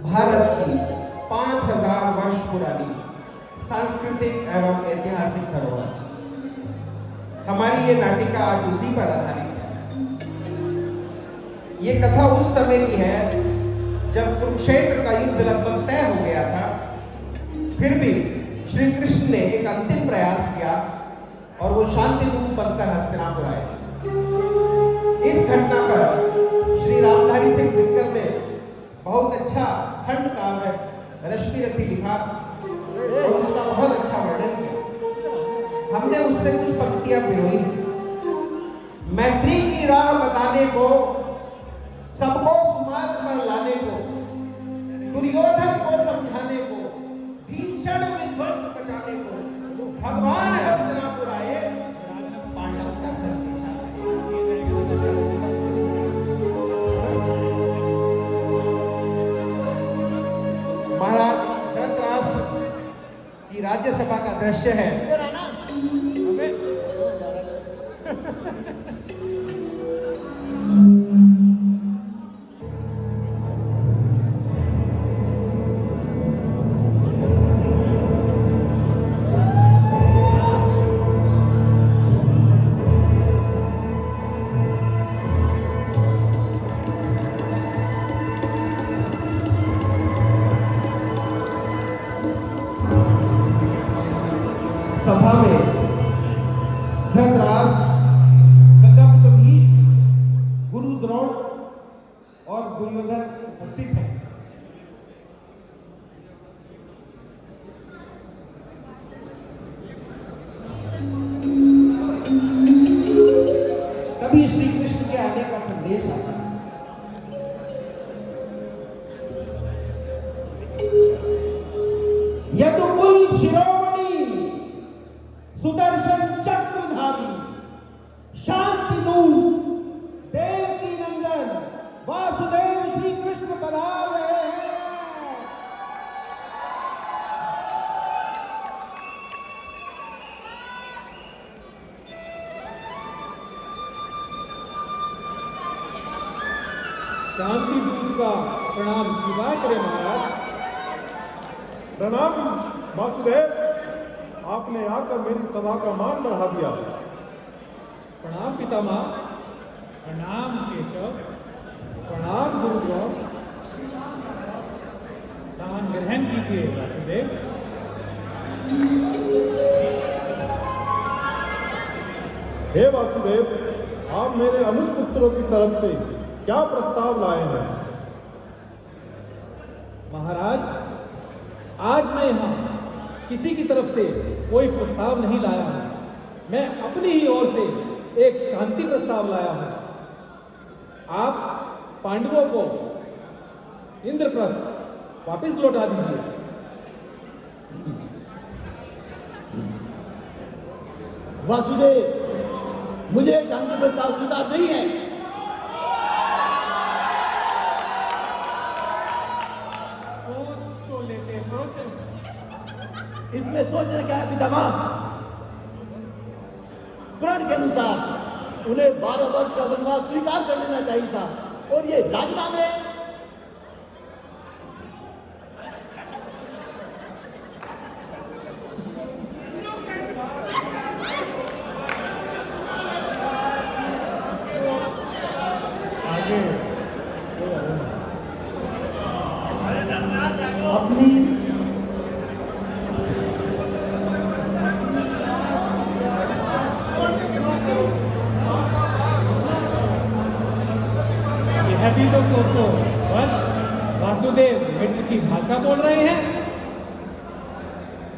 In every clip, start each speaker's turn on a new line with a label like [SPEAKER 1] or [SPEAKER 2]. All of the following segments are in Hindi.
[SPEAKER 1] भारत की 5000 वर्ष पुरानी सांस्कृतिक एवं ऐतिहासिक धरोहर। हमारी ये नाटिका आज उसी पर आधारित है। ये कथा उस समय की है जब कुरुक्षेत्र का युद्ध लगभग तय हो गया था। फिर भी श्री कृष्ण ने एक अंतिम प्रयास किया और वो शांति दूत बनकर हस्तिनापुर आए। इस घटना पर श्री रामधारी सिंह दिनकर ने बहुत अच्छा खंड काव्य रश्मिरथी लिखा और उसका बहुत अच्छा वर्णन किया। हमने उससे कुछ पंक्तियां पिरोई हैं। मैत्री की राह बताने को, सबको सुमार्ग पर लाने को, दुर्योधन को समझाने को, भीषण विध्वंस बचाने को भगवान हस्तिनापुर आए, पांडव का संदेश महाराज धृतराष्ट्र की राज्यसभा का दृश्य है। सभा में धृतराष्ट्र, गंगापुत्र भीष्म, गुरु द्रोण और दुर्योधन उपस्थित हैं। तभी श्री कृष्ण के आने का संदेश आता है। यदुकुल शिरोमणि सुदर्शन चक्रधारी शांति दूत देवकी नंदन वासुदेव श्री कृष्ण पधार रहे हैं।
[SPEAKER 2] शांति दूत का प्रणाम स्वीकार करें महाराज।
[SPEAKER 3] प्रणाम वासुदेव, आपने आकर मेरी सभा का मान बढ़ा दिया।
[SPEAKER 2] प्रणाम पितामह, प्रणाम केशव, प्रणाम गुरुद्रोण। दान ग्रहण कीजिए वासुदेव।
[SPEAKER 3] हे वासुदेव, आप मेरे अनुज पुत्रों की तरफ से क्या प्रस्ताव लाए हैं?
[SPEAKER 2] महाराज, आज मैं यहाँ किसी की तरफ से कोई प्रस्ताव नहीं लाया हूं। मैं अपनी ही ओर से एक शांति प्रस्ताव लाया हूं। आप पांडवों को इंद्रप्रस्थ वापस लौटा दीजिए।
[SPEAKER 4] वासुदेव, मुझे शांति प्रस्ताव स्वीकार नहीं है।
[SPEAKER 2] सोच तो लेते हो तुम।
[SPEAKER 4] इसमें सोचना क्या है पितामह? पुराण के अनुसार उन्हें 12 वर्ष का वनवास स्वीकार कर लेना चाहिए था और ये राज मांग रहे हैं। अपनी
[SPEAKER 2] यह भी तो सोचो बस। वासुदेव मित्र की भाषा बोल रहे हैं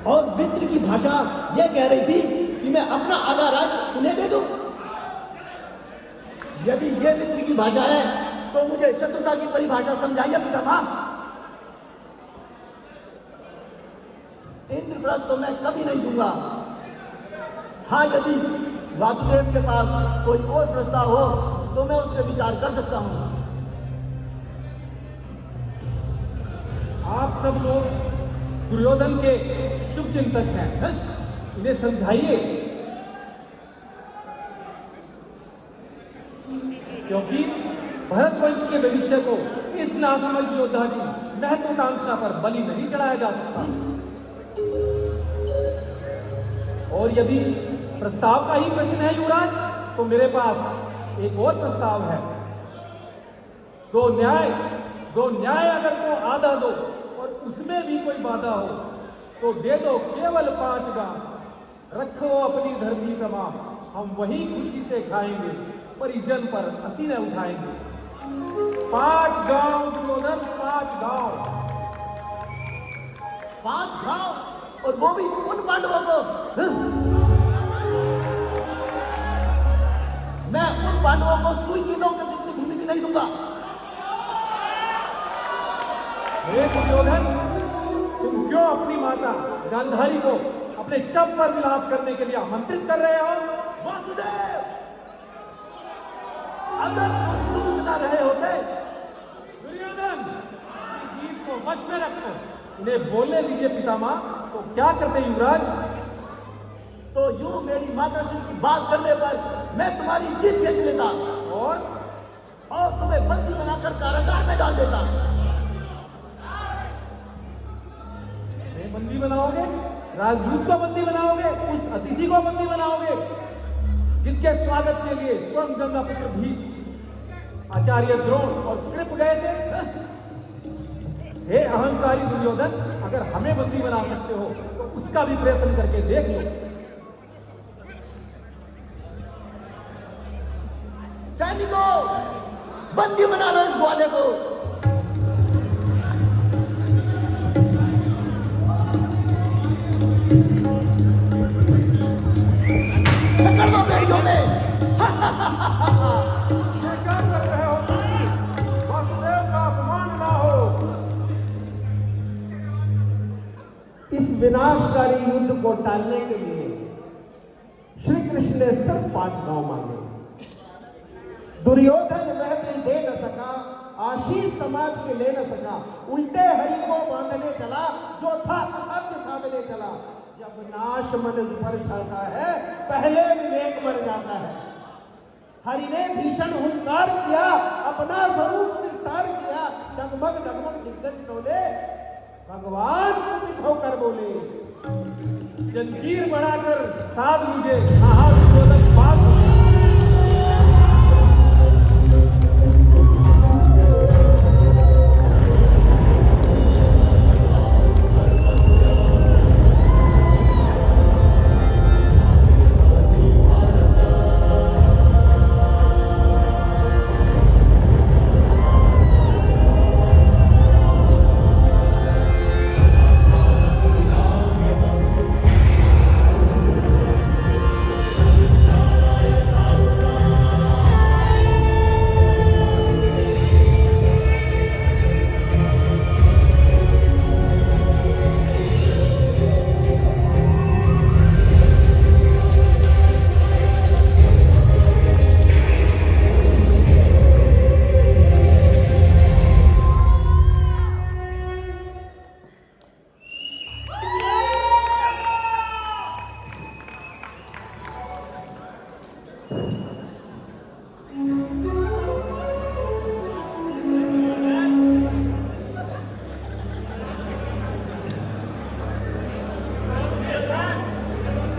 [SPEAKER 4] और मित्र की भाषा यह कह रही थी कि मैं अपना आधा राज्य उन्हें दे दूं। यदि यह मित्र की भाषा है तो मुझे शत्रुता की परिभाषा समझाइए पितामह। इंद्रप्रस्थ तो मैं कभी नहीं दूंगा। हाँ, यदि वासुदेव के पास कोई और प्रस्ताव हो तो मैं उस पर विचार कर सकता हूं।
[SPEAKER 2] आप सब लोग दुर्योधन के शुभ चिंतक हैं, इन्हें समझाइए। क्योंकि भरत वंश के भविष्य को इस नासमझ योद्धा की महत्वाकांक्षा पर बलि नहीं चढ़ाया जा सकता। और यदि प्रस्ताव का ही प्रश्न है युवराज, तो मेरे पास एक और प्रस्ताव है। दो न्याय अगर तो आधा दो और उसमें भी कोई बाधा हो तो दे दो केवल 5 गांव, रखो अपनी धरती तमाम, हम वही खुशी से खाएंगे, परिजन पर असीने उठाएंगे। 5 गांव दुर्योधन, 5 गांव।
[SPEAKER 4] 5 गांव, और वो भी उन पांडवों को। मैं उन पांडवों को सुई की नोक के जितनी भूमि भी नहीं दूंगा।
[SPEAKER 2] हे दुर्योधन, तुम क्यों अपनी माता गांधारी को अपने शव पर विलाप करने के लिए आमंत्रित कर रहे हो?
[SPEAKER 4] वासुदेव, अगर तुम दूध ना रहे होते।
[SPEAKER 2] दुर्योधन, अपनी जीभ को वश में रखो। इन्हें बोलने दीजिए पितामह। तो क्या करते युवराज?
[SPEAKER 4] तो यूं मेरी माताश्री की बात करने पर मैं तुम्हारी जीत खींच लेता
[SPEAKER 2] और
[SPEAKER 4] तुम्हें बंदी बनाकर कारागार में डाल देता।
[SPEAKER 2] बंदी बनाओगे? राजदूत को बंदी बनाओगे? उस अतिथि को बंदी बनाओगे जिसके स्वागत के लिए स्वयं गंगापुत्र भीष्म, आचार्य द्रोण और कृप गए थे? हे अहंकारी दुर्योधन, अगर हमें बंदी बना सकते हो तो उसका भी प्रयत्न करके देख लो।
[SPEAKER 4] सैनिकों, बंदी बना लो इस ग्वाले को। पकड़ दो बेड़ियों में।
[SPEAKER 3] ये क्या कर रहे हो? वासुदेव का अपमान ना हो।
[SPEAKER 1] इस विनाशकारी युद्ध को टालने के लिए श्री कृष्ण ने सिर्फ 5 गांव मांगे। दुर्योधन वह भी दे न सका, आशीष समाज के ले न सका, उल्टे हरि को बांधने चला, जो था असत्य साधने चला। जब नाश मन पर छाता है, पहले विवेक मर जाता है। हरि ने भीषण हुंकार किया, अपना स्वरूप विस्तार किया, डगमग डगमग दिग्गज डोले, भगवान कुपित होकर बोले,
[SPEAKER 2] जंजीर बढ़ाकर साध मुझे, कहा दुर्योधन बात।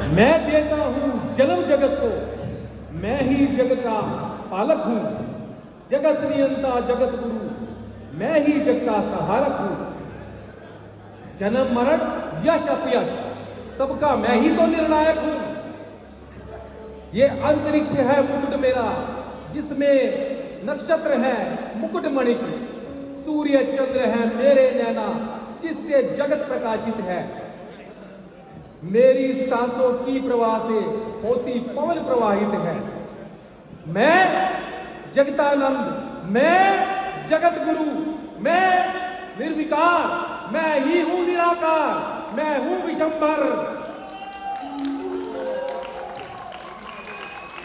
[SPEAKER 2] मैं देता हूं जन्म जगत को, मैं ही जग का पालक हूं, जगत नियंता जगत गुरु, मैं ही जग का सहारक हूं। जन्म मरण यश अपयश सबका मैं ही तो निर्णायक हूं। ये अंतरिक्ष है मुकुट मेरा, जिसमें नक्षत्र है मुकुट मणिक, सूर्य चंद्र है मेरे नैना, जिससे जगत प्रकाशित है। मेरी सांसों की प्रवाह से होती पवन प्रवाहित है। मैं जगतानंद, मैं जगत गुरु, मैं निर्विकार, मैं ही हूं निराकार, मैं हूं विशंबर।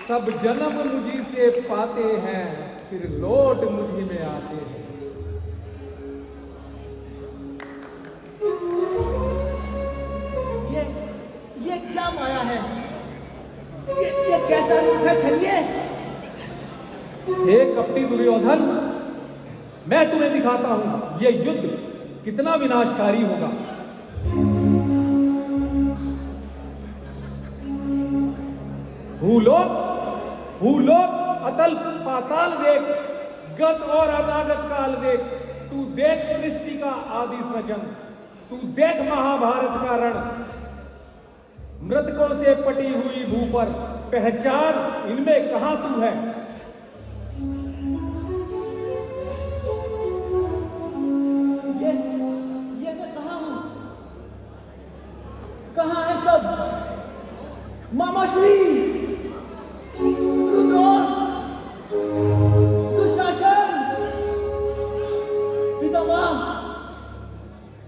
[SPEAKER 2] सब जन्म मुझी से पाते हैं, फिर लौट मुझी में आते हैं।
[SPEAKER 4] ये क्या माया है? ये कैसा रूप है? चलिए।
[SPEAKER 2] हे कपटी दुर्योधन, मैं तुम्हें दिखाता हूं ये युद्ध कितना विनाशकारी होगा। भूलोक अतल पाताल देख, गत और अनागत काल देख, तू देख सृष्टि का आदि सृजन, तू देख महाभारत का रण, मृतकों से पटी हुई भू पर पहचान इनमें कहां तू है।
[SPEAKER 4] ये मैं कहां हूं? कहां है सब? मामा श्री, रुद्रोण, दुशासन, पितामह,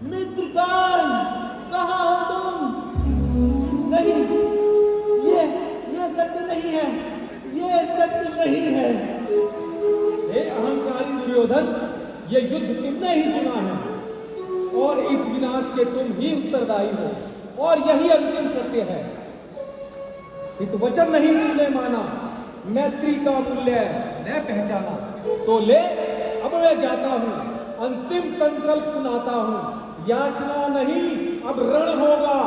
[SPEAKER 4] मित्रगण, कहां हो तुम? नहीं, ये सत्य नहीं है, ये सत्य नहीं है।
[SPEAKER 2] हे अहंकारी दुर्योधन, ये युद्ध तुमने ही चुना है और इस विनाश के तुम ही उत्तरदायी हो और यही अंतिम सत्य है। हित वचन नहीं तुमने माना, मैत्री का मूल्य न पहचाना, तो ले अब मैं जाता हूं, अंतिम संकल्प सुनाता हूं, याचना नहीं अब रण होगा,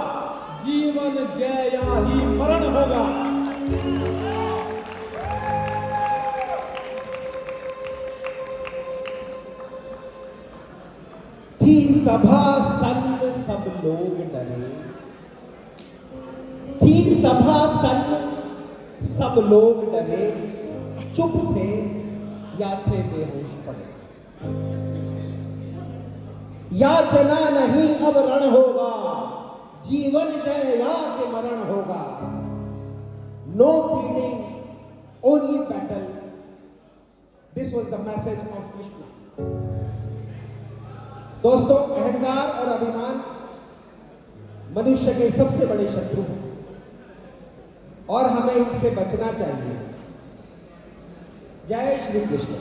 [SPEAKER 2] जीवन जय या ही मरण होगा।
[SPEAKER 1] थी सभा सन्न सब लोग डरे, थी सभा सन्न सब लोग डरे, चुप थे या थे बेहोश पड़े। याचना नहीं अब रण होगा, जीवन जय या के मरण होगा। No pleading, only battle. This was the message of Krishna. दोस्तों, अहंकार और अभिमान मनुष्य के सबसे बड़े शत्रु हैं और हमें इनसे बचना चाहिए। जय श्री कृष्ण।